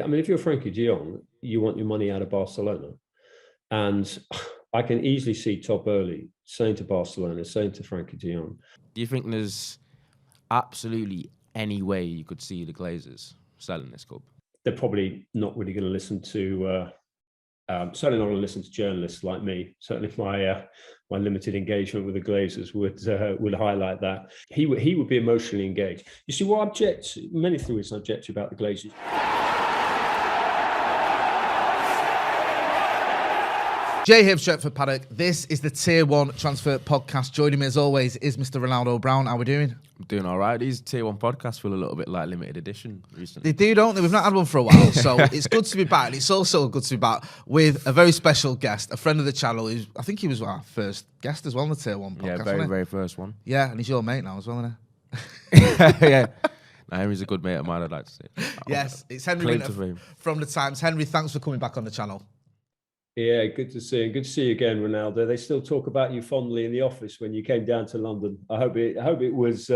I mean, if you're Frankie de Jong, you want your money out of Barcelona. And I can easily see Todd Boehly saying to Barcelona, saying to Frankie de Jong. Do you think there's absolutely any way you could see the Glazers selling this club? They're probably not really going to listen to, certainly not going to listen to journalists like me. Certainly my limited engagement with the Glazers would highlight that. He would be emotionally engaged. You see, many things I object to about the Glazers. Jay here, Stretford, Paddock. This is the Tier 1 Transfer Podcast. Joining me as always is Mr. Ronaldo Brown. How are we doing? I'm doing all right. These Tier 1 podcasts feel a little bit like limited edition recently. They do, don't they? We've not had one for a while, so it's good to be back. And it's also good to be back with a very special guest, a friend of the channel. I think he was our first guest as well on the Tier 1 podcast. Yeah, very first one. Yeah, and he's your mate now as well, isn't he? Yeah. No, Henry's a good mate of mine, I'd like to say. Yes, it's Henry Winter from The Times. Henry, thanks for coming back on the channel. Yeah, good to see you. Good to see you again, Ronaldo. They still talk about you fondly in the office when you came down to London. I hope it was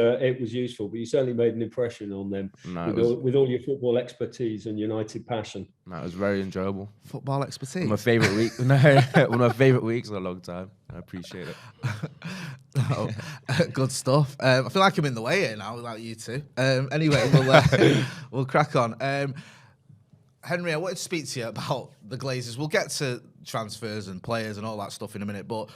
useful, but you certainly made an impression on them with all your football expertise and United passion. No, it was very enjoyable. Football expertise. One of my favourite week. No, one of my favourite weeks in a long time. I appreciate it. Good stuff. I feel like I'm in the way here now without you two. Anyway, we'll crack on. Henry, I wanted to speak to you about the Glazers. We'll get to transfers and players and all that stuff in a minute, but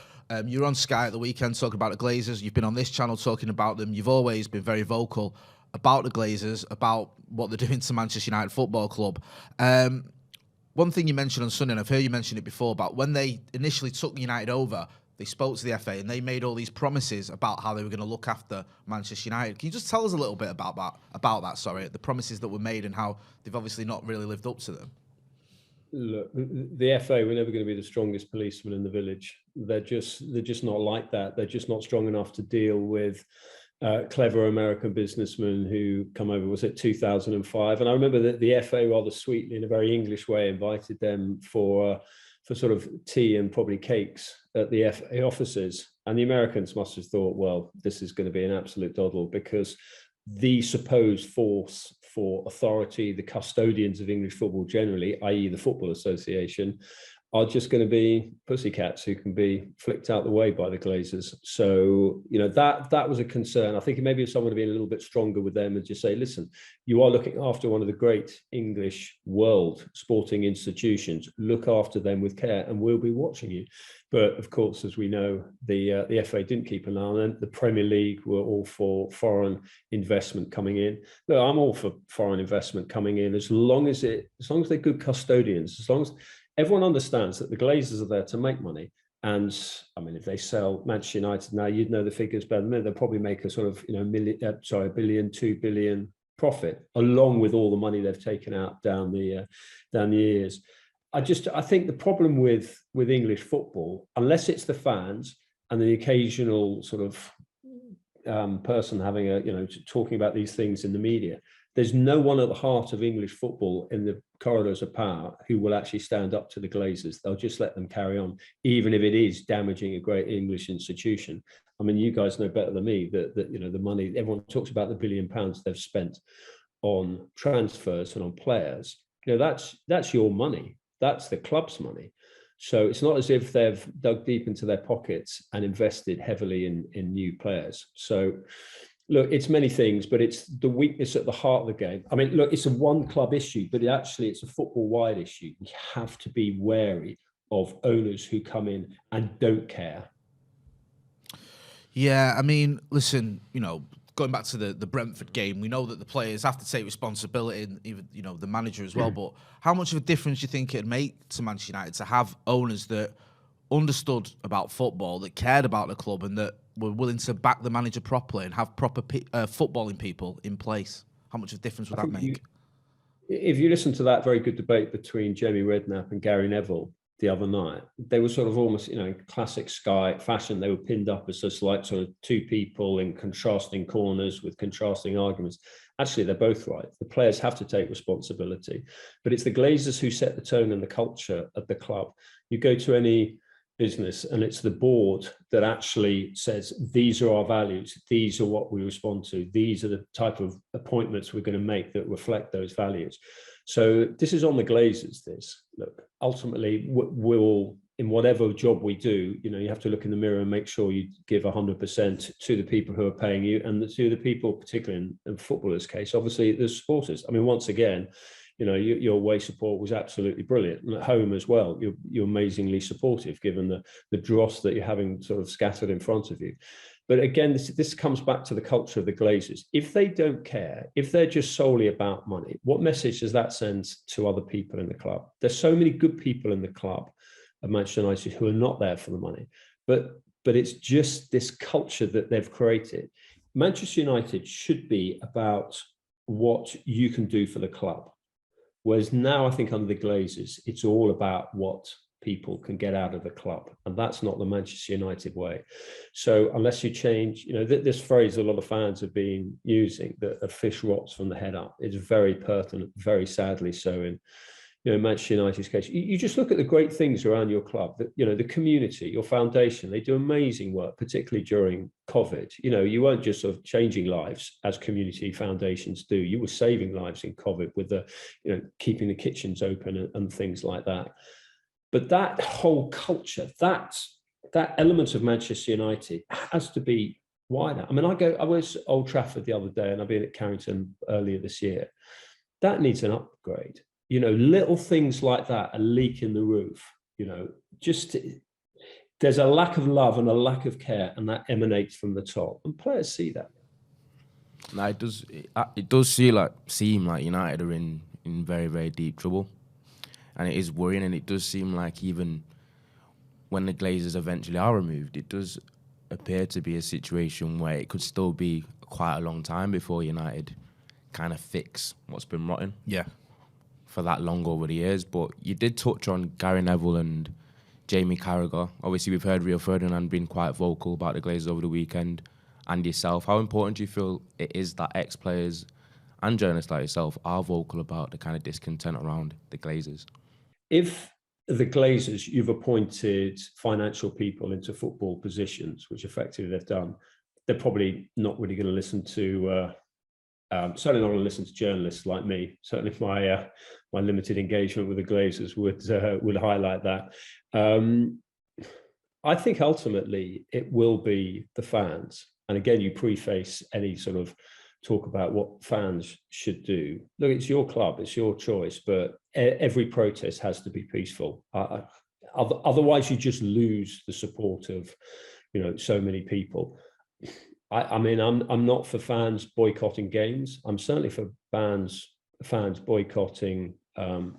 you were on Sky at the weekend talking about the Glazers. You've been on this channel talking about them. You've always been very vocal about the Glazers, about what they're doing to Manchester United Football Club. One thing you mentioned on Sunday, and I've heard you mention it before, about when they initially took United over, they spoke to the FA and they made all these promises about how they were going to look after Manchester United. Can you just tell us a little bit about that? The promises that were made and how they've obviously not really lived up to them. Look, the FA were never going to be the strongest policeman in the village. They're just not like that. They're just not strong enough to deal with clever American businessmen who come over. Was it 2005? And I remember that the FA rather sweetly, in a very English way, invited them for sort of tea and probably cakes at the FA offices. And the Americans must have thought, well, this is going to be an absolute doddle, because the supposed force for authority, the custodians of English football generally, i.e. the Football Association, are just going to be pussycats who can be flicked out the way by the Glazers. So, that was a concern. I think maybe if someone had been a little bit stronger with them and just say, listen, you are looking after one of the great English world sporting institutions, look after them with care and we'll be watching you. But of course, as we know, the FA didn't keep an eye on them. The Premier League were all for foreign investment coming in. Look, I'm all for foreign investment coming in as long as they're good custodians, as long as everyone understands that the Glazers are there to make money. And I mean, if they sell Manchester United now, you'd know the figures better than me. They'll probably make a sort of, $1 billion, $2 billion profit, along with all the money they've taken out down the years. I think the problem with English football, unless it's the fans and the occasional sort of person having talking about these things in the media, there's no one at the heart of English football in the corridors of power who will actually stand up to the Glazers. They'll just let them carry on, even if it is damaging a great English institution. I mean, you guys know better than me that the money, everyone talks about the £1 billion they've spent on transfers and on players. That's your money. That's the club's money. So it's not as if they've dug deep into their pockets and invested heavily in new players. So look, it's many things, but it's the weakness at the heart of the game. I mean, look, it's a one club issue, but it's a football-wide issue. We have to be wary of owners who come in and don't care. Yeah, I mean, listen, going back to the Brentford game, we know that the players have to take responsibility, and even the manager as well. But how much of a difference do you think it'd make to Manchester United to have owners that understood about football, that cared about the club, and that were willing to back the manager properly and have proper footballing people in place? How much of a difference would that make? If you listen to that very good debate between Jamie Redknapp and Gary Neville the other night, they were sort of almost, classic Sky fashion. They were pinned up as just like sort of two people in contrasting corners with contrasting arguments. Actually, they're both right. The players have to take responsibility, but it's the Glazers who set the tone and the culture at the club. You go to any business and it's the board that actually says, these are our values, these are what we respond to, these are the type of appointments we're going to make that reflect those values. So this is on the Glazers. This, look, ultimately we'll, in whatever job we do, you have to look in the mirror and make sure you give 100% to the people who are paying you, and to the people, particularly in footballers' case, obviously the supporters. I mean, once again, your away support was absolutely brilliant, and at home as well. You're amazingly supportive, given the dross that you're having sort of scattered in front of you. But again, this comes back to the culture of the Glazers. If they don't care, if they're just solely about money, what message does that send to other people in the club? There's so many good people in the club of Manchester United who are not there for the money, but it's just this culture that they've created. Manchester United should be about what you can do for the club, whereas now I think under the Glazers, it's all about what people can get out of the club, and that's not the Manchester United way. So unless you change, this phrase a lot of fans have been using, that a fish rots from the head up, is very pertinent, very sadly so in Manchester United's case. You just look at the great things around your club, that the community, your foundation, they do amazing work, particularly during COVID. You weren't just sort of changing lives as community foundations do. You were saving lives in COVID with the keeping the kitchens open and things like that. But that whole culture, that element of Manchester United has to be wider. I mean, I was at Old Trafford the other day, and I've been at Carrington earlier this year. That needs an upgrade. Little things like that, a leak in the roof, just there's a lack of love and a lack of care, and that emanates from the top, and players see that. Now it does seem like United are in very, very deep trouble, and it is worrying. And it does seem like even when the Glazers eventually are removed, it does appear to be a situation where it could still be quite a long time before United kind of fix what's been rotten. Yeah. For that long over the years. But you did touch on Gary Neville and Jamie Carragher. Obviously, we've heard Rio Ferdinand being quite vocal about the Glazers over the weekend, and yourself. How important do you feel it is that ex-players and journalists like yourself are vocal about the kind of discontent around the Glazers? If the Glazers, you've appointed financial people into football positions, which effectively they've done, they're probably not really going to listen to certainly not going to listen to journalists like me. Certainly my limited engagement with the Glazers would highlight that. I think ultimately it will be the fans. And again, you preface any sort of talk about what fans should do. Look, it's your club, it's your choice, but every protest has to be peaceful. Otherwise, you just lose the support of so many people. I mean, I'm not for fans boycotting games. I'm certainly for fans boycotting, the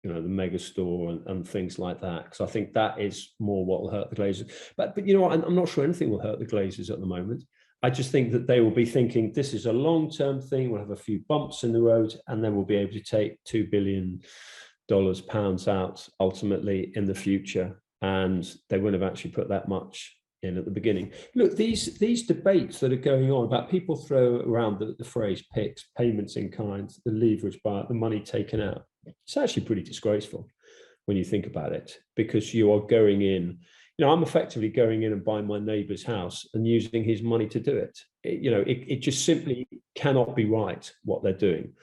mega store and things like that, because I think that is more what will hurt the Glazers. But I'm not sure anything will hurt the Glazers at the moment. I just think that they will be thinking this is a long-term thing. We'll have a few bumps in the road, and then we'll be able to take £2 billion pounds out ultimately in the future. And they wouldn't have actually put that much in at the beginning. Look, these debates that are going on about, people throw around the phrase PICs, payments in kind, the leverage buyout, the money taken out. It's actually pretty disgraceful when you think about it, because you are going in, I'm effectively going in and buying my neighbour's house and using his money to do it. It just simply cannot be right what they're doing.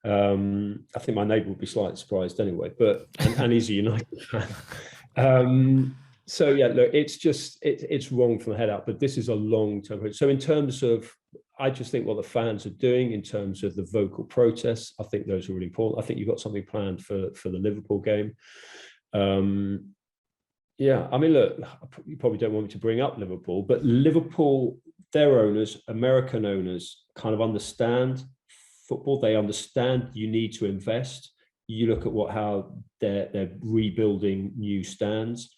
I think my neighbour would be slightly surprised anyway, but and he's a United fan. So yeah, look, it's wrong from the head up, but this is a long-term. So in terms of, I just think what the fans are doing in terms of the vocal protests, I think those are really important. I think you've got something planned for the Liverpool game. Yeah, I mean, look, you probably don't want me to bring up Liverpool, but Liverpool, their owners, American owners, kind of understand football. They understand you need to invest. You look at how they're rebuilding new stands.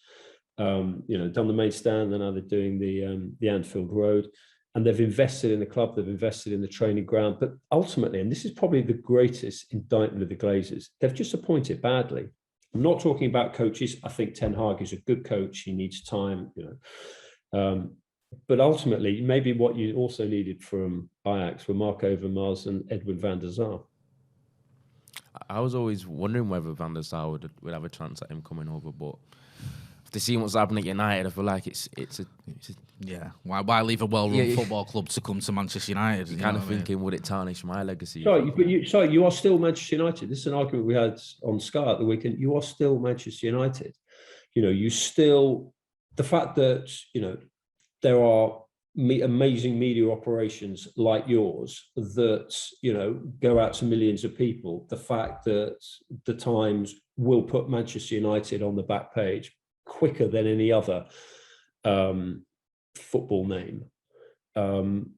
Done the main stand, and now they're doing the Anfield Road, and they've invested in the club, they've invested in the training ground. But ultimately, and this is probably the greatest indictment of the Glazers, they've just appointed badly. I'm not talking about coaches. I think Ten Hag is a good coach. He needs time, but ultimately, maybe what you also needed from Ajax were Mark Overmars and Edwin van der Sar. I was always wondering whether Van der Sar would have a chance at him coming over, but after seeing what's happening at United, I feel like it's a Yeah. Why leave a well-run football club to come to Manchester United? you're kind of thinking, would it tarnish my legacy? Sorry, you are still Manchester United. This is an argument we had on Sky at the weekend. You are still Manchester United. You still, the fact that, there are amazing media operations like yours that, go out to millions of people. The fact that the Times will put Manchester United on the back page quicker than any other football name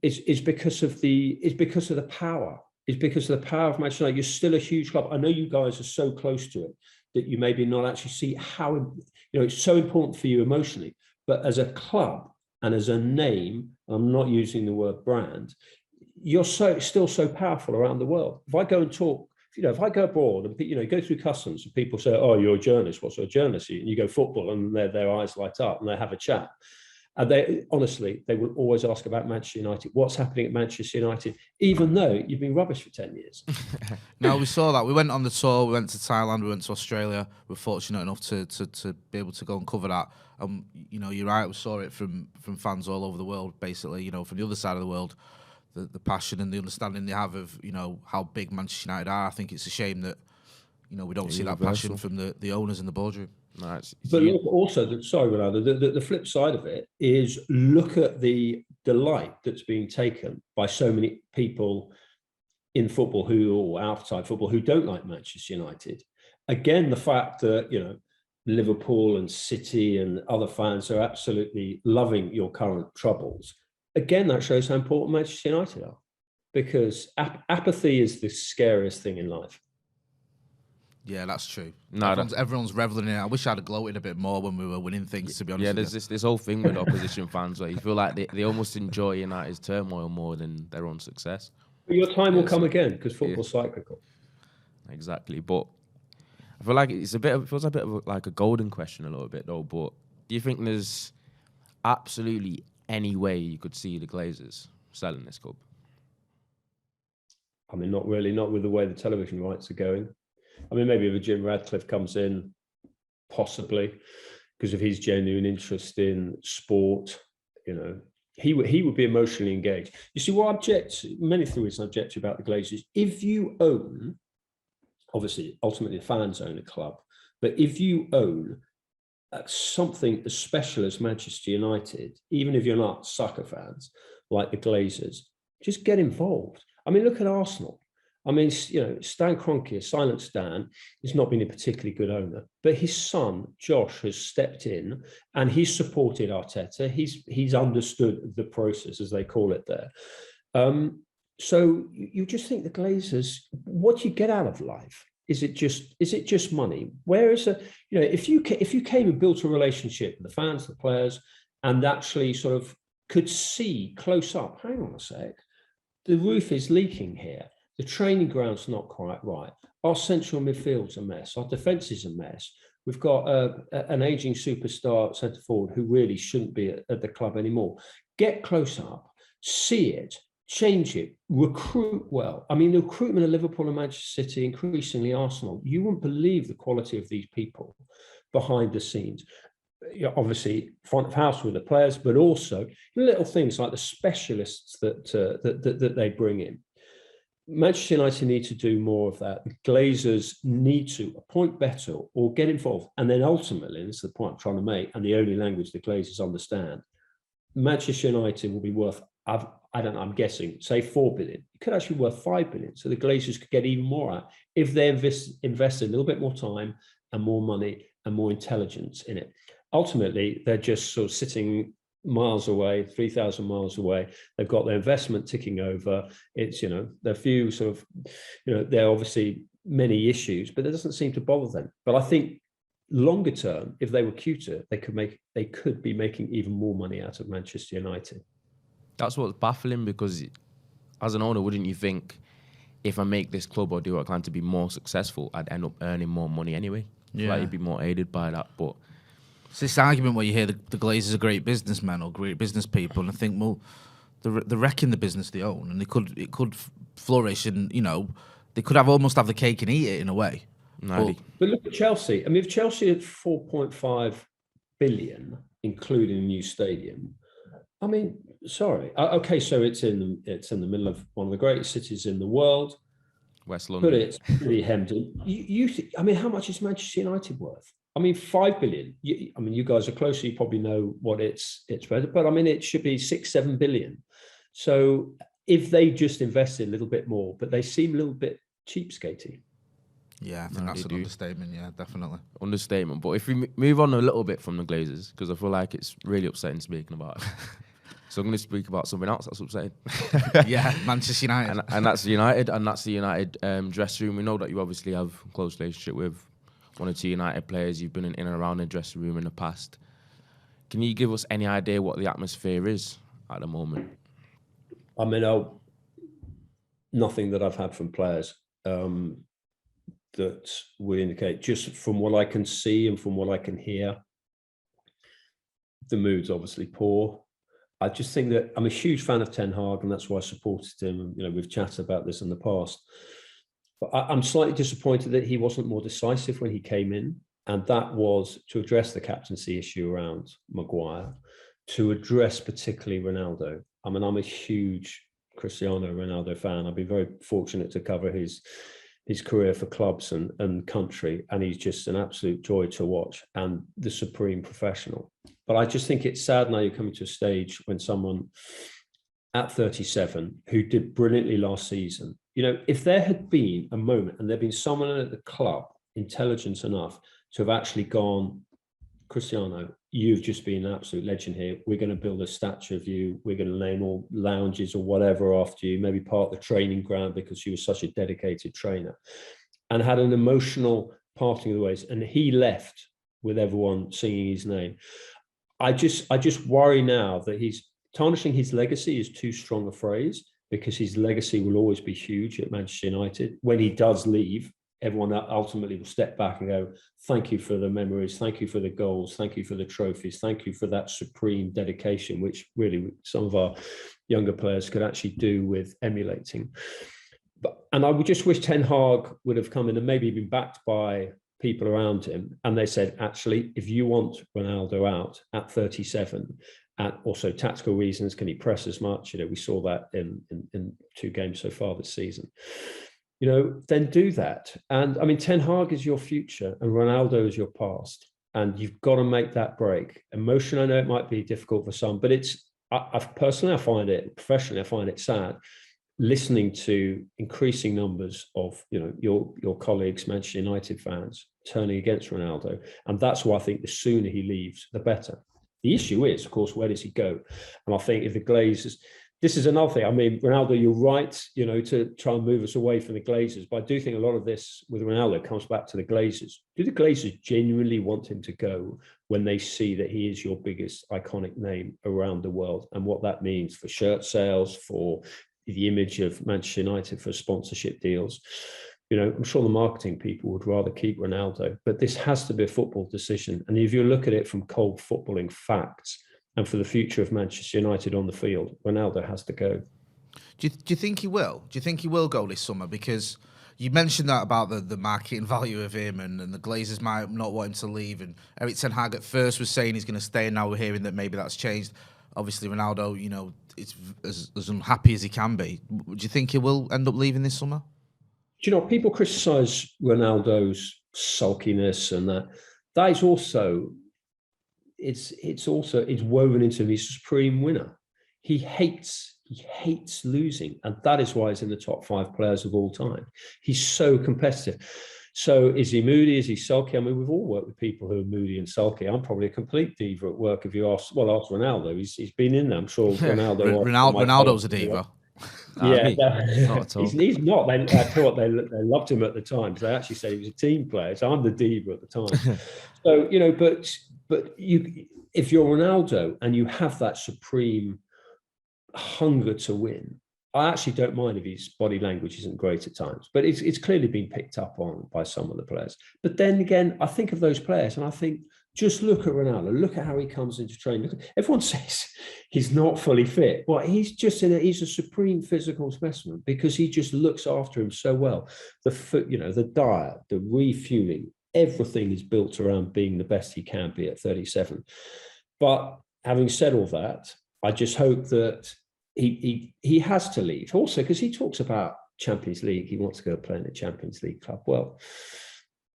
is because of the power. It's because of the power of Manchester United. You're still a huge club. I know you guys are so close to it that you maybe not actually see how it's so important for you emotionally. But as a club and as a name, I'm not using the word brand, you're still so powerful around the world. If I go and talk, if I go abroad and go through customs and people say, "Oh, you're a journalist. What sort of journalist are you?" And you go football, and their eyes light up and they have a chat. And they will always ask about Manchester United. What's happening at Manchester United, even though you've been rubbish for 10 years. No, we saw that. We went on the tour. We went to Thailand. We went to Australia. We're fortunate enough to be able to go and cover that. You're right. We saw it from fans all over the world, basically. From the other side of the world, the passion and the understanding they have of how big Manchester United are. I think it's a shame that we don't see that passion from the owners in the boardroom. Nice. But look, also, Ronaldo, the flip side of it is look at the delight that's being taken by so many people in football or outside football who don't like Manchester United. Again, the fact that, Liverpool and City and other fans are absolutely loving your current troubles. Again, that shows how important Manchester United are, because apathy is the scariest thing in life. Yeah, that's true. No, everyone's reveling in it. I wish I'd have gloated a bit more when we were winning things, to be honest. Yeah, there's this whole thing with opposition fans where you feel like they almost enjoy United's turmoil more than their own success. But your time will come again, because football's cyclical. Exactly, but I feel like it feels a bit of like a golden question a little bit though. But do you think there's absolutely any way you could see the Glazers selling this club? I mean, not really, not with the way the television rights are going. I mean, maybe if a Jim Radcliffe comes in, possibly, because of his genuine interest in sport, he would be emotionally engaged. You see, many things I object to about the Glazers, if you own, obviously, ultimately the fans own a club, but if you own something as special as Manchester United, even if you're not soccer fans like the Glazers, just get involved. I mean, look at Arsenal. I mean, Stan Kroenke, Silent Stan, has not been a particularly good owner, but his son, Josh, has stepped in and he's supported Arteta. He's understood the process, as they call it there. So you just think the Glazers, what do you get out of life? Is it just money? Where is if you came and built a relationship with the fans, the players, and actually sort of could see close up, hang on a sec, the roof is leaking here. The training ground's not quite right. Our central midfield's a mess. Our defence is a mess. We've got an ageing superstar centre forward who really shouldn't be at the club anymore. Get close up, see it, change it, recruit well. I mean, the recruitment of Liverpool and Manchester City, increasingly Arsenal, you wouldn't believe the quality of these people behind the scenes. Obviously, front of house with the players, but also little things like the specialists that they bring in. Manchester United need to do more of that. The Glazers need to appoint better or get involved. And then ultimately, and this is the point I'm trying to make, and the only language the Glazers understand, Manchester United will be worth, I don't know, I'm guessing, say 4 billion. It could actually be worth 5 billion. So the Glazers could get even more out if they invest a little bit more time and more money and more intelligence in it. Ultimately, they're just sort of sitting miles away, 3,000 miles away. They've got their investment ticking over. It's, there are few sort of, there are obviously many issues, but it doesn't seem to bother them. But I think longer term, if they were cuter, they could be making even more money out of Manchester United. That's what's baffling, because as an owner, wouldn't you think if I make this club or do what I can to be more successful, I'd end up earning more money anyway? Yeah. Like you'd be more aided by that, but it's this argument where you hear the Glazers are great businessmen or great business people, and I think, well, they're wrecking the business they own, and it could flourish, and they could almost have the cake and eat it in a way. But look at Chelsea. I mean, if Chelsea at 4.5 billion, including a new stadium. I mean, sorry. Okay, so it's in the middle of one of the greatest cities in the world. West London. But it's pretty hemmed in. I mean, how much is Manchester United worth? I mean, 5 billion. You guys are closer. You probably know what it's worth. But I mean, it should be 6-7 billion. So if they just invested a little bit more, but they seem a little bit cheapskatey. Yeah, I think that's an understatement. Yeah, definitely. Understatement. But if we move on a little bit from the Glazers, because I feel like it's really upsetting speaking about it. So I'm going to speak about something else that's upsetting. Yeah, Manchester United. and that's United, and that's the United dressing room. We know that you obviously have a close relationship with one or two United players. You've been in and around the dressing room in the past. Can you give us any idea what the atmosphere is at the moment? I mean, nothing that I've had from players that would indicate, just from what I can see and from what I can hear, the mood's obviously poor. I just think that I'm a huge fan of Ten Hag, and that's why I supported him. You know, we've chatted about this in the past. But I'm slightly disappointed that he wasn't more decisive when he came in, and that was to address the captaincy issue around Maguire, to address particularly Ronaldo. I mean, I'm a huge Cristiano Ronaldo fan. I've been very fortunate to cover his career for clubs and country, and he's just an absolute joy to watch and the supreme professional. But I just think it's sad now you're coming to a stage when someone at 37 who did brilliantly last season, you know, if there had been a moment and there'd been someone at the club intelligent enough to have actually gone, Cristiano, you've just been an absolute legend here. We're going to build a statue of you. We're going to name all lounges or whatever after you, maybe part of the training ground because you were such a dedicated trainer, and had an emotional parting of the ways. And he left with everyone singing his name. I just worry now that he's tarnishing his legacy is too strong a phrase, because his legacy will always be huge at Manchester United. When he does leave, everyone ultimately will step back and go, thank you for the memories, thank you for the goals, thank you for the trophies, thank you for that supreme dedication, which really some of our younger players could actually do with emulating. And I would just wish Ten Hag would have come in and maybe been backed by people around him, and they said, actually, if you want Ronaldo out at 37, and also tactical reasons, can he press as much? You know, we saw that in 2 games so far this season. You know, then do that. And I mean, Ten Hag is your future and Ronaldo is your past. And you've got to make that break. Emotionally, I know it might be difficult for some, but I find it, professionally, I find it sad listening to increasing numbers of, you know, your colleagues, Manchester United fans, turning against Ronaldo. And that's why I think the sooner he leaves, the better. The issue is, of course, where does he go? And I think if the Glazers, this is another thing. I mean, Ronaldo, you're right, you know, to try and move us away from the Glazers. But I do think a lot of this with Ronaldo comes back to the Glazers. Do the Glazers genuinely want him to go when they see that he is your biggest iconic name around the world, and what that means for shirt sales, for the image of Manchester United, for sponsorship deals? You know, I'm sure the marketing people would rather keep Ronaldo, but this has to be a football decision. And if you look at it from cold footballing facts, and for the future of Manchester United on the field, Ronaldo has to go. Do you think he will? Do you think he will go this summer? Because you mentioned that about the marketing value of him, and the Glazers might not want him to leave. And Erik ten Hag at first was saying he's going to stay, and now we're hearing that maybe that's changed. Obviously, Ronaldo, you know, is as unhappy as he can be. Do you think he will end up leaving this summer? Do you know, people criticise Ronaldo's sulkiness, and that is also... It's woven into him. He's a supreme winner. He hates losing, and that is why he's in the top 5 players of all time. He's so competitive. So is he moody? Is he sulky? I mean, we've all worked with people who are moody and sulky. I'm probably a complete diva at work. If you ask Ronaldo, he's been in there. I'm sure Ronaldo's a diva. Yeah, not at all. He's not. I tell what, they loved him at the time. So they actually said he was a team player. So I'm the diva at the time. So, you know, but if you're Ronaldo and you have that supreme hunger to win, I actually don't mind if his body language isn't great at times, but it's clearly been picked up on by some of the players. But then again, I think of those players and I think, just look at Ronaldo. Look at how he comes into training. Everyone says he's not fully fit. Well, he's a supreme physical specimen because he just looks after him so well. The diet, the refueling, everything is built around being the best he can be at 37. But having said all that, I just hope that he has to leave. Also, because he talks about Champions League, he wants to go play in a Champions League club. Well,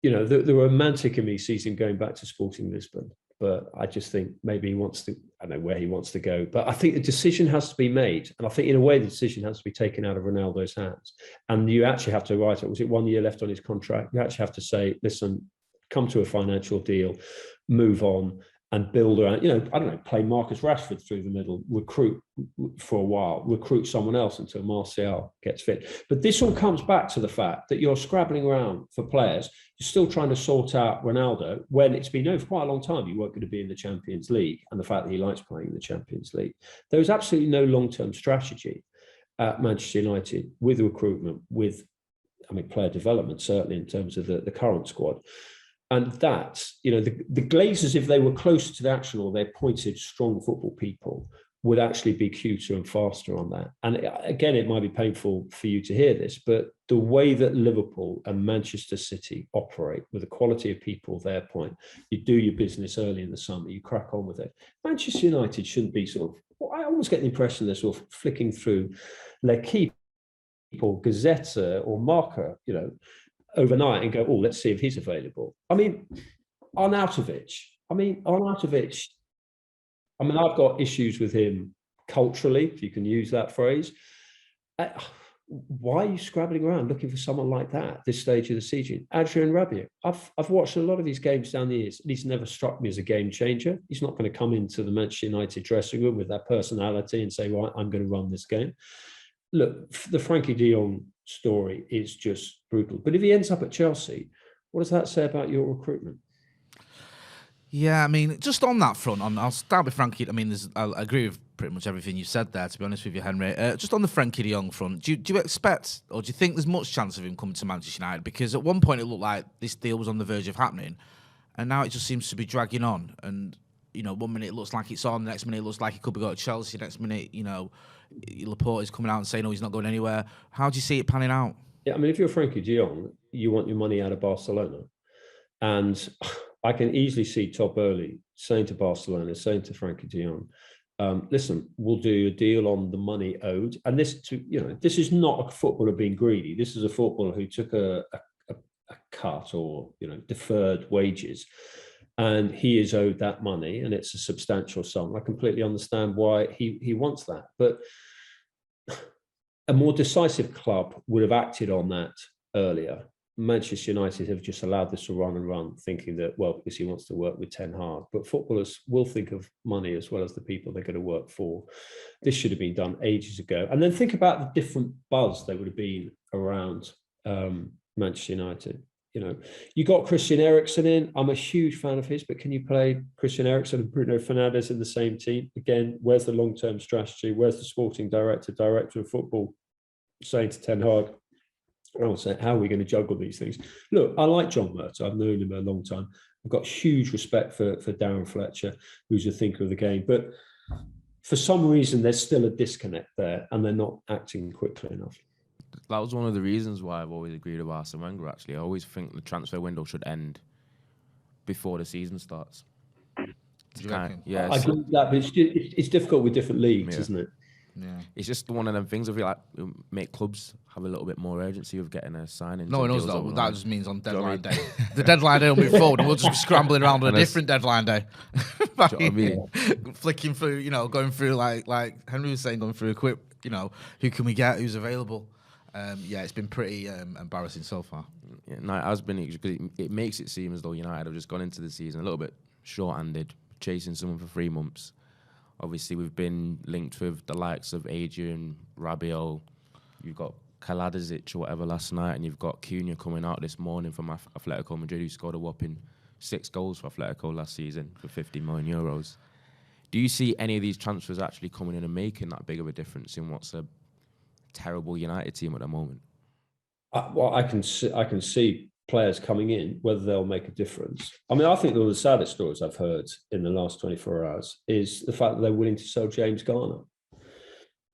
you know, the romantic in me sees him going back to Sporting Lisbon. But I just think maybe he wants to, I don't know where he wants to go. But I think the decision has to be made. And I think in a way, the decision has to be taken out of Ronaldo's hands. And you actually have to write it. Was it 1 year left on his contract? You actually have to say, listen, come to a financial deal, move on, and build around, you know, I don't know, play Marcus Rashford through the middle, recruit for a while, recruit someone else until Martial gets fit. But this all comes back to the fact that you're scrabbling around for players. You're still trying to sort out Ronaldo when it's been known for quite a long time you weren't going to be in the Champions League, and the fact that he likes playing in the Champions League. There was absolutely no long-term strategy at Manchester United with recruitment, with, I mean, player development, certainly in terms of the current squad. And that, you know, the Glazers, if they were closer to the action or they appointed strong football people, would actually be cuter and faster on that. And again, it might be painful for you to hear this, but the way that Liverpool and Manchester City operate with the quality of people, their point, you do your business early in the summer, you crack on with it. Manchester United shouldn't be sort of, well, I almost get the impression they're sort of flicking through L'Equipe or Gazeta or Marca, you know, overnight and go, oh, let's see if he's available. I mean, Arnautovic. I've got issues with him culturally, if you can use that phrase. Why are you scrabbling around looking for someone like that at this stage of the season? Adrien Rabiot. I've watched a lot of these games down the years, and he's never struck me as a game changer. He's not going to come into the Manchester United dressing room with that personality and say, right, I'm going to run this game. Look, the Frankie de Jong story is just brutal. But if he ends up at Chelsea, what does that say about your recruitment? Yeah, I mean, just on that front, I'll start with Frankie. I mean, I agree with pretty much everything you said there, to be honest with you, Henry. Just on the Frankie de Jong front, do you expect, or do you think there's much chance of him coming to Manchester United? Because at one point it looked like this deal was on the verge of happening, and now it just seems to be dragging on. And, you know, 1 minute it looks like it's on, the next minute it looks like he could be going to Chelsea, next minute, you know, Laporte is coming out and saying, no, he's not going anywhere. How do you see it panning out? Yeah, I mean, if you're Frankie de Jong, you want your money out of Barcelona. And I can easily see Todd Boehly saying to Barcelona, saying to Frankie de Jong, listen, we'll do a deal on the money owed. And this is not a footballer being greedy. This is a footballer who took a cut or, you know, deferred wages. And he is owed that money, and it's a substantial sum. I completely understand why he wants that. But a more decisive club would have acted on that earlier. Manchester United have just allowed this to run, thinking that, well, because he wants to work with Ten Hag. But footballers will think of money as well as the people they're going to work for. This should have been done ages ago. And then think about the different buzz there would have been around Manchester United. You know, you got Christian Eriksen in. I'm a huge fan of his, but can you play Christian Eriksen and Bruno Fernandes in the same team? Again, where's the long-term strategy? Where's the sporting director of football saying to Ten Hag, I would say, how are we going to juggle these things? Look, I like John Murtough. I've known him a long time. I've got huge respect for Darren Fletcher, who's a thinker of the game. But for some reason, there's still a disconnect there, and they're not acting quickly enough. That was one of the reasons why I've always agreed with Arsene Wenger, actually. I always think the transfer window should end before the season starts. I agree with that, but it's difficult with different leagues, isn't it? Yeah, it's just one of them things. I feel like make clubs have a little bit more urgency of getting a signing. No one knows that. That just means on deadline day. The deadline day will move forward, and we'll just be scrambling around on a different deadline day. Flicking through, you know, going through like Henry was saying, going through a quick, you know, who can we get, who's available. Yeah, it's been pretty embarrassing so far. Yeah, no, it has been, because it makes it seem as though United have just gone into the season a little bit short-handed, chasing someone for 3 months. Obviously, we've been linked with the likes of Adrian, Rabiot. You've got Kaladizic or whatever last night, and you've got Cunha coming out this morning from Atletico Madrid, who scored a whopping 6 goals for Atletico last season for €50 million. Do you see any of these transfers actually coming in and making that big of a difference in what's a terrible United team at the moment? Well, I can see players coming in, whether they'll make a difference. I mean, I think one of the saddest stories I've heard in the last 24 hours is the fact that they're willing to sell James Garner.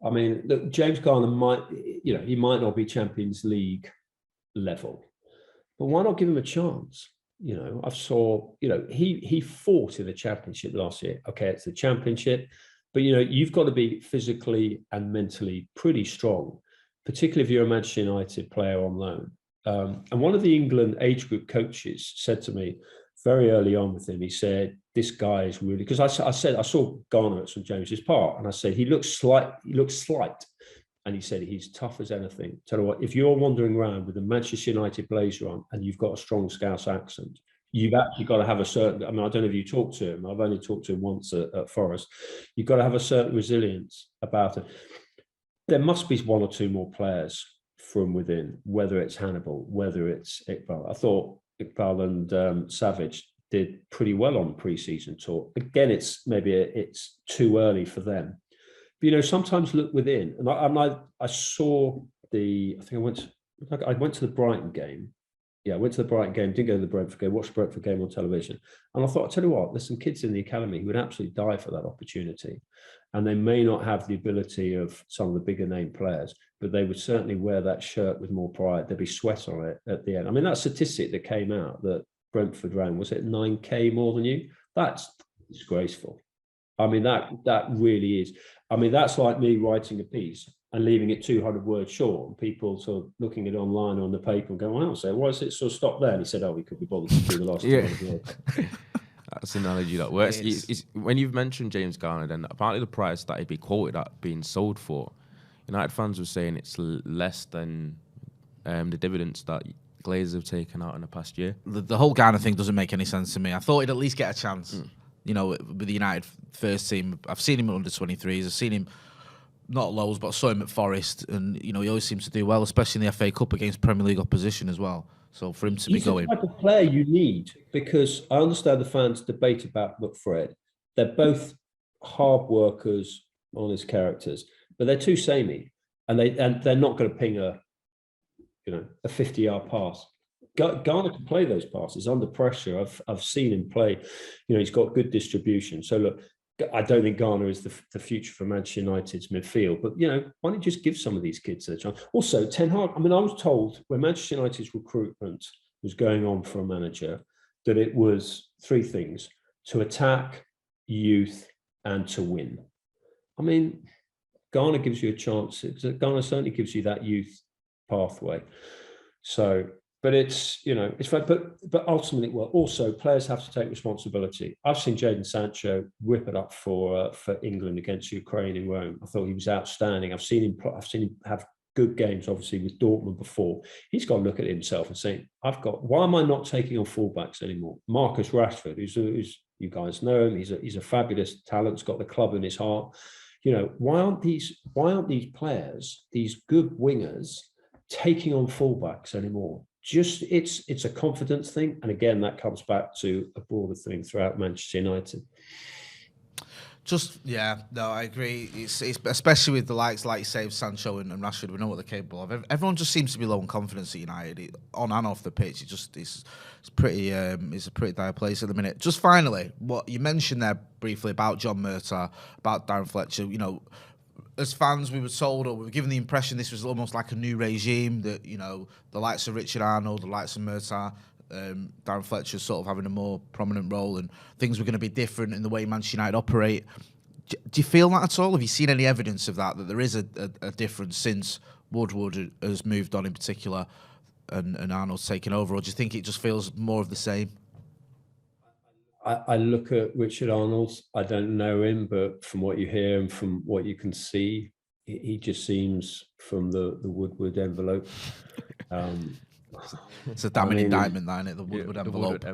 I mean, look, James Garner he might not be Champions League level, but why not give him a chance? I saw, he fought in the Championship last year. Okay, it's the Championship, but you've got to be physically and mentally pretty strong, particularly if you're a Manchester United player on loan. And one of the England age group coaches said to me very early on with him, he said, this guy is really, because I saw Garner at St James's Park, and I said, he looks slight. And he said, he's tough as anything. Tell you what, if you're wandering around with a Manchester United blazer on and you've got a strong Scouse accent, you've actually got to have a certain, I don't know if you talked to him. I've only talked to him once at Forest. You've got to have a certain resilience about it. There must be one or two more players from within, whether it's Hannibal, whether it's Iqbal. I thought Iqbal and Savage did pretty well on the pre-season tour. Again, it's too early for them. But, sometimes look within. And I saw I went to the Brighton game. Yeah, I went to the Brighton game, didn't go to the Brentford game, watched the Brentford game on television. And I thought, I'll tell you what, there's some kids in the academy who would absolutely die for that opportunity. And they may not have the ability of some of the bigger name players, but they would certainly wear that shirt with more pride. There'd be sweat on it at the end. That statistic that came out that Brentford ran, was it 9K more than you? That's disgraceful. That really is. That's like me writing a piece and leaving it 200 words short, and people sort of looking at it online or on the paper and going, well, so why is it sort of stopped there? And he said, we could be bothered to do the last 200 words. That's an analogy that works. It's, when you've mentioned James Garner, then apparently the price that he'd be quoted at being sold for, United fans were saying it's less than the dividends that Glazers have taken out in the past year. The whole Garner thing doesn't make any sense to me. I thought he'd at least get a chance. With the United first team. I've seen him at under-23s. I've seen him not at Lowe's, but I saw him at Forest, and he always seems to do well, especially in the FA Cup against Premier League opposition as well. So for him to be going, he's the type of player you need, because I understand the fans debate about Fred. They're both hard workers, honest characters, but they're too samey, and they're not going to ping a 50-yard pass. Garner can play those passes under pressure. I've seen him play. He's got good distribution. So look, I don't think Garner is the future for Manchester United's midfield. But why don't you just give some of these kids a chance? Also, Ten Hag. I was told when Manchester United's recruitment was going on for a manager that it was three things: to attack, youth, and to win. Garner gives you a chance. Garner certainly gives you that youth pathway. So. But it's fun. But ultimately, also players have to take responsibility. I've seen Jadon Sancho whip it up for England against Ukraine in Rome. I thought he was outstanding. I've seen him have good games, obviously with Dortmund before. He's got to look at himself and say, why am I not taking on fullbacks anymore? Marcus Rashford, who's you guys know him. He's a fabulous talent. He's got the club in his heart. Why aren't these players, these good wingers, taking on fullbacks anymore? Just it's a confidence thing, and again that comes back to a broader thing throughout Manchester United. I agree. It's especially with the likes, like you say, of Sancho and Rashford. We know what they're capable of. Everyone just seems to be low on confidence at United, on and off the pitch. It's pretty it's a pretty dire place at the minute. Just finally, what you mentioned there briefly about John Murtagh, about Darren Fletcher. As fans, we were told, or we were given the impression this was almost like a new regime, that, the likes of Richard Arnold, the likes of Murtagh, Darren Fletcher sort of having a more prominent role, and things were going to be different in the way Manchester United operate. Do you feel that at all? Have you seen any evidence of that there is a difference since Woodward has moved on in particular and Arnold's taken over, or do you think it just feels more of the same? I look at Richard Arnold. I don't know him, but from what you hear and from what you can see, he just seems from the Woodward envelope. It's a damning indictment, that, isn't it? The Woodward envelope.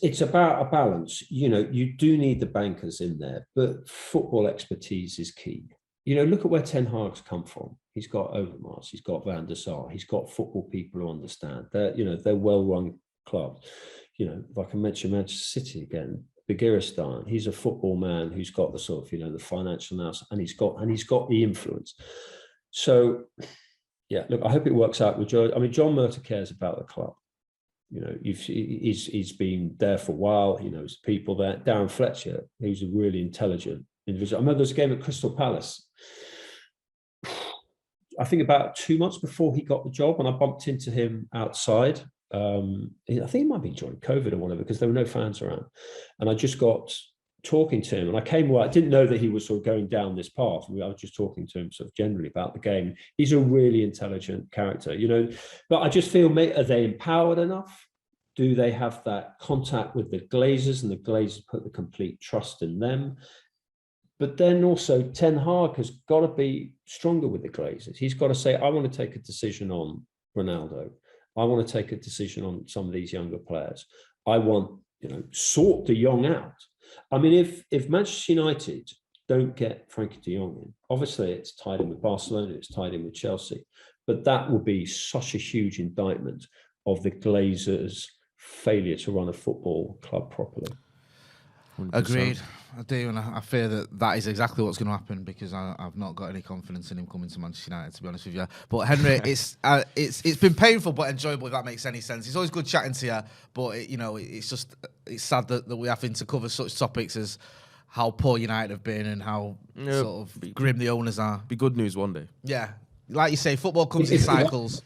It's about a balance. You do need the bankers in there, but football expertise is key. Look at where Ten Hag's come from. He's got Overmars, he's got Van der Sar, he's got football people who understand. They're well-run clubs. If I can mention Manchester City again, Begiristan, he's a football man who's got the sort of, the financial analysis, and he's got the influence. So, look, I hope it works out with Joe. John Murtagh cares about the club. He's been there for a while. He knows people there. Darren Fletcher, who's a really intelligent individual. I remember there was a game at Crystal Palace. I think about 2 months before he got the job, and I bumped into him outside. I think it might be during COVID or whatever, because there were no fans around. And I just got talking to him, and I came away, I didn't know that he was sort of going down this path. I was just talking to him sort of generally about the game. He's a really intelligent character, but I just feel, mate, are they empowered enough? Do they have that contact with the Glazers, and the Glazers put the complete trust in them? But then also Ten Hag has got to be stronger with the Glazers. He's got to say, I want to take a decision on Ronaldo. I want to take a decision on some of these younger players. I want, sort de Jong out. I mean, if Manchester United don't get Frankie de Jong in, obviously it's tied in with Barcelona, it's tied in with Chelsea, but that will be such a huge indictment of the Glazers' failure to run a football club properly. 100%. Agreed. I do, and I fear that is exactly what's going to happen, because I've not got any confidence in him coming to Manchester United, to be honest with you. But Henry, it's been painful but enjoyable, if that makes any sense. It's always good chatting to you, but it's sad that we're having to cover such topics as how poor United have been and how sort of grim the owners are. Be good news one day. Yeah, like you say, football comes in cycles.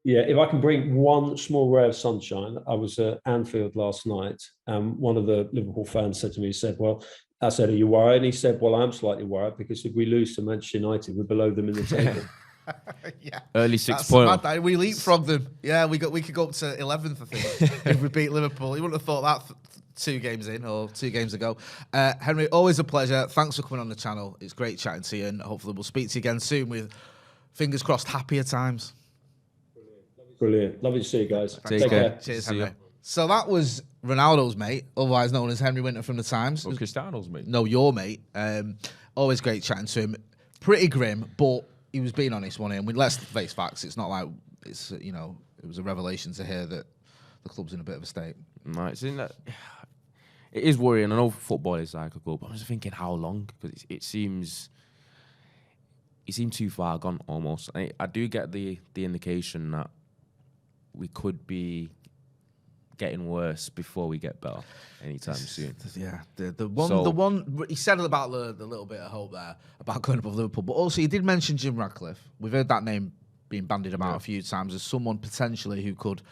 Yeah, if I can bring one small ray of sunshine, I was at Anfield last night, and one of the Liverpool fans said to me, he said, I said, are you worried? And he said, well, I'm slightly worried, because if we lose to Manchester United, we're below them in the table. Yeah. Early 6 points. We leapfrog them. Yeah, we could go up to 11th, I think, if we beat Liverpool. You wouldn't have thought that 2 games in, or 2 games ago. Henry, always a pleasure. Thanks for coming on the channel. It's great chatting to you, and hopefully we'll speak to you again soon with, fingers crossed, happier times. Brilliant. Lovely to see you guys. Take care. Cheers, Henry. So that was Ronaldo's mate, otherwise known as Henry Winter from the Times. Well, Cristiano's mate. No, your mate. Always great chatting to him. Pretty grim, but he was being honest, wasn't he? And let's face facts. It's not like it's it was a revelation to hear that the club's in a bit of a state. No, it is worrying. I know football is like a club, but I was thinking how long, because it seemed too far gone almost. I do get the indication that we could be getting worse before we get better anytime soon. Yeah, the one he said about the little bit of hope there about going above Liverpool, but also he did mention Jim Ratcliffe. We've heard that name being bandied about a few times as someone potentially who could,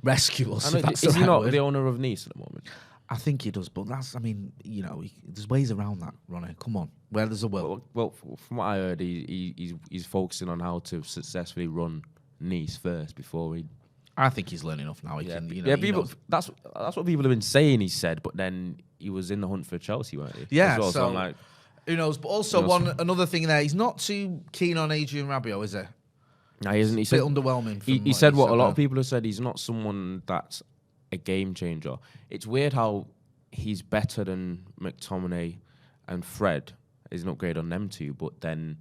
rescue us. Is he not the owner of Nice at the moment? I think he does, but there's ways around that, Ronnie. Come on, where there's a will. Well, from what I heard, he's focusing on how to successfully run Nice first before he. I think he's learning enough now. He can, people. That's what people have been saying. He said, but then he was in the hunt for Chelsea, weren't he? Yeah. Well, so I'm like, who knows? But also another thing there, he's not too keen on Adrian Rabiot, is he? No, he isn't. He said, said underwhelming. He said what a lot of people have said. He's not someone that's a game changer. It's weird how he's better than McTominay and Fred. Is an upgrade on them two, but then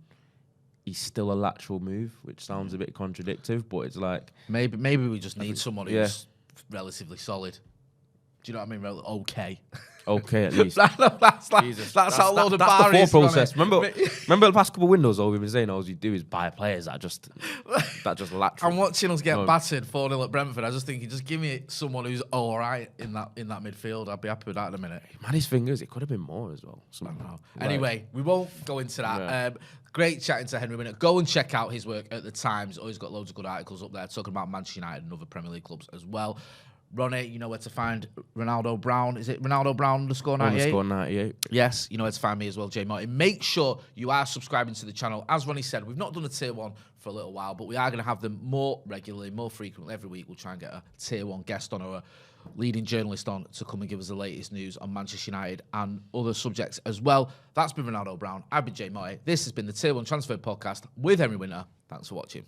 he's still a lateral move, which sounds a bit contradictory, but it's like maybe we just need someone who's relatively solid. Do you know what I mean? Okay. Okay, at least. that's how low the bar the is. Process. Remember the past couple of windows, all we've been saying, all you do is buy players that just lateral. I'm watching us get battered 4-0 at Brentford. I just think, just give me someone who's all right in that midfield. I'd be happy with that in a minute. Man, his fingers, it could have been more as well. Somehow. Anyway, we won't go into that. Yeah. Great chatting to Henry Winter. Go and check out his work at the Times. Always got loads of good articles up there talking about Manchester United and other Premier League clubs as well. Ronnie, you know where to find Ronaldo Brown. Is it Ronaldo Brown _98? _98. Yes, you know where to find me as well, Jay Martin. Make sure you are subscribing to the channel. As Ronnie said, we've not done a tier 1 for a little while, but we are going to have them more regularly, more frequently. Every week we'll try and get a tier 1 guest on, or a leading journalist on, to come and give us the latest news on Manchester United and other subjects as well. That's been Ronaldo Brown. I've been Jay Martin. This has been the Tier 1 Transfer Podcast with Henry Winter. Thanks for watching.